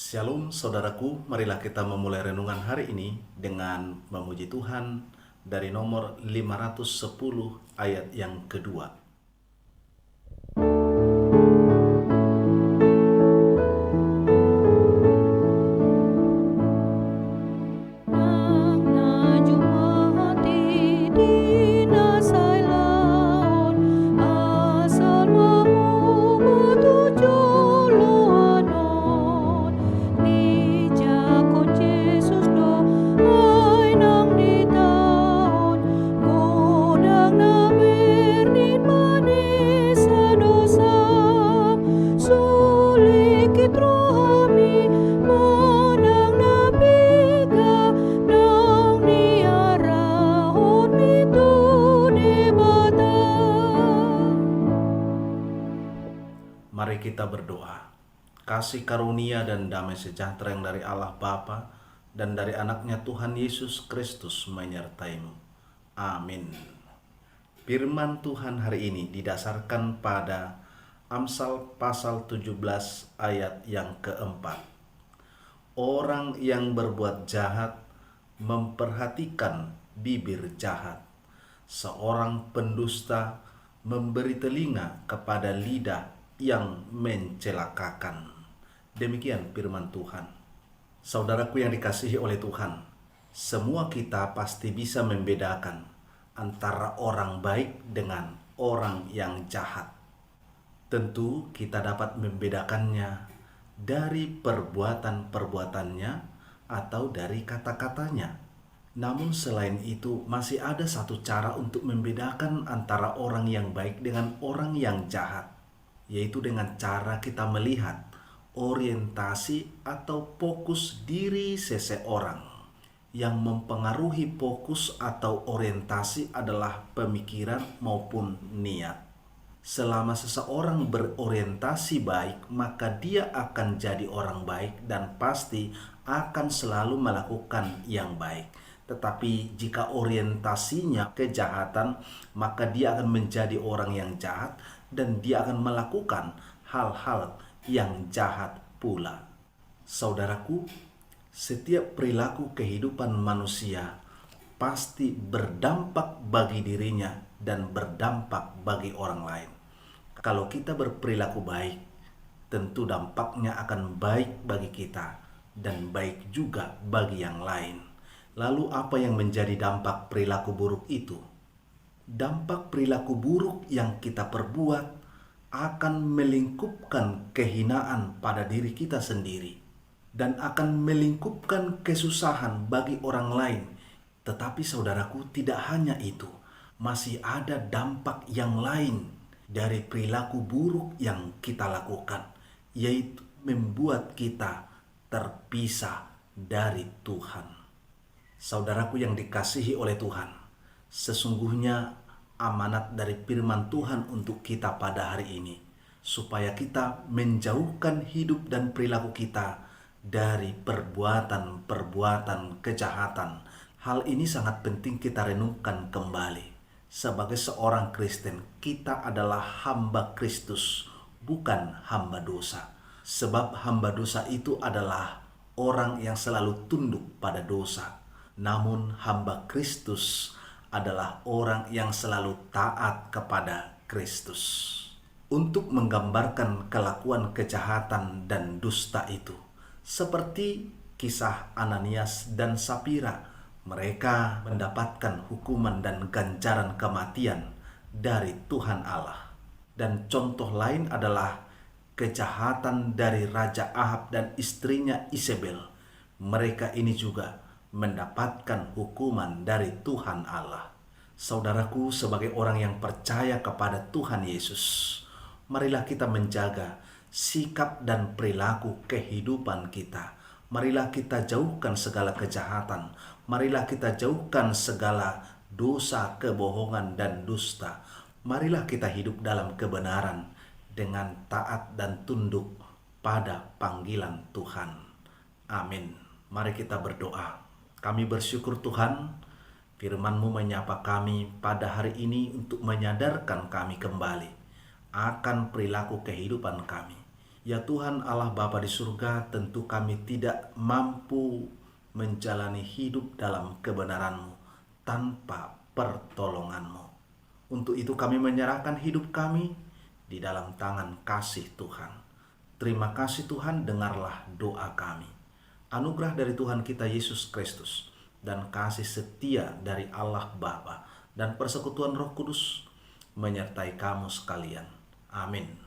Shalom saudaraku, marilah kita memulai renungan hari ini dengan memuji Tuhan dari nomor 510 ayat yang kedua. Mari kita berdoa. Kasih karunia dan damai sejahtera yang dari Allah Bapa dan dari anaknya Tuhan Yesus Kristus menyertaimu. Amin. Firman Tuhan hari ini didasarkan pada Amsal pasal 17 ayat yang keempat. Orang yang berbuat jahat memperhatikan bibir jahat. Seorang pendusta memberi telinga kepada lidah yang mencelakakan. Demikian firman Tuhan. Saudaraku yang dikasihi oleh Tuhan, semua kita pasti bisa membedakan antara orang baik dengan orang yang jahat. Tentu kita dapat membedakannya dari perbuatan-perbuatannya atau dari kata-katanya. Namun selain itu masih ada satu cara untuk membedakan antara orang yang baik dengan orang yang jahat, yaitu dengan cara kita melihat orientasi atau fokus diri seseorang. Yang mempengaruhi fokus atau orientasi adalah pemikiran maupun niat. Selama seseorang berorientasi baik, maka dia akan jadi orang baik dan pasti akan selalu melakukan yang baik. Tetapi jika orientasinya kejahatan, maka dia akan menjadi orang yang jahat dan dia akan melakukan hal-hal yang jahat pula. Saudaraku, setiap perilaku kehidupan manusia pasti berdampak bagi dirinya dan berdampak bagi orang lain. Kalau kita berperilaku baik, tentu dampaknya akan baik bagi kita dan baik juga bagi yang lain. Lalu apa yang menjadi dampak perilaku buruk itu? Dampak perilaku buruk yang kita perbuat akan melingkupkan kehinaan pada diri kita sendiri dan akan melingkupkan kesusahan bagi orang lain. Tetapi saudaraku, tidak hanya itu, masih ada dampak yang lain dari perilaku buruk yang kita lakukan, yaitu membuat kita terpisah dari Tuhan. Saudaraku yang dikasihi oleh Tuhan, sesungguhnya amanat dari firman Tuhan untuk kita pada hari ini, supaya kita menjauhkan hidup dan perilaku kita dari perbuatan-perbuatan kejahatan. Hal ini sangat penting kita renungkan kembali. Sebagai seorang Kristen, kita adalah hamba Kristus, bukan hamba dosa. Sebab hamba dosa itu adalah orang yang selalu tunduk pada dosa. Namun hamba Kristus adalah orang yang selalu taat kepada Kristus. Untuk menggambarkan kelakuan kejahatan dan dusta itu, seperti kisah Ananias dan Sapira, mereka mendapatkan hukuman dan ganjaran kematian dari Tuhan Allah. Dan contoh lain adalah kejahatan dari Raja Ahab dan istrinya Isabel. Mereka ini juga mendapatkan hukuman dari Tuhan Allah. Saudaraku, sebagai orang yang percaya kepada Tuhan Yesus, marilah kita menjaga sikap dan perilaku kehidupan kita. Marilah kita jauhkan segala kejahatan. Marilah kita jauhkan segala dosa, kebohongan, dan dusta. Marilah kita hidup dalam kebenaran dengan taat dan tunduk pada panggilan Tuhan. Amin. Mari kita berdoa. Kami bersyukur Tuhan, firman-Mu menyapa kami pada hari ini untuk menyadarkan kami kembali akan perilaku kehidupan kami, Ya Tuhan Allah Bapa di surga, tentu kami tidak mampu menjalani hidup dalam kebenaran-Mu tanpa pertolongan-Mu. Untuk itu kami menyerahkan hidup kami di dalam tangan kasih Tuhan. Terima kasih Tuhan, dengarlah doa kami. Anugerah dari Tuhan kita Yesus Kristus dan kasih setia dari Allah Bapa dan persekutuan Roh Kudus menyertai kamu sekalian. Amin.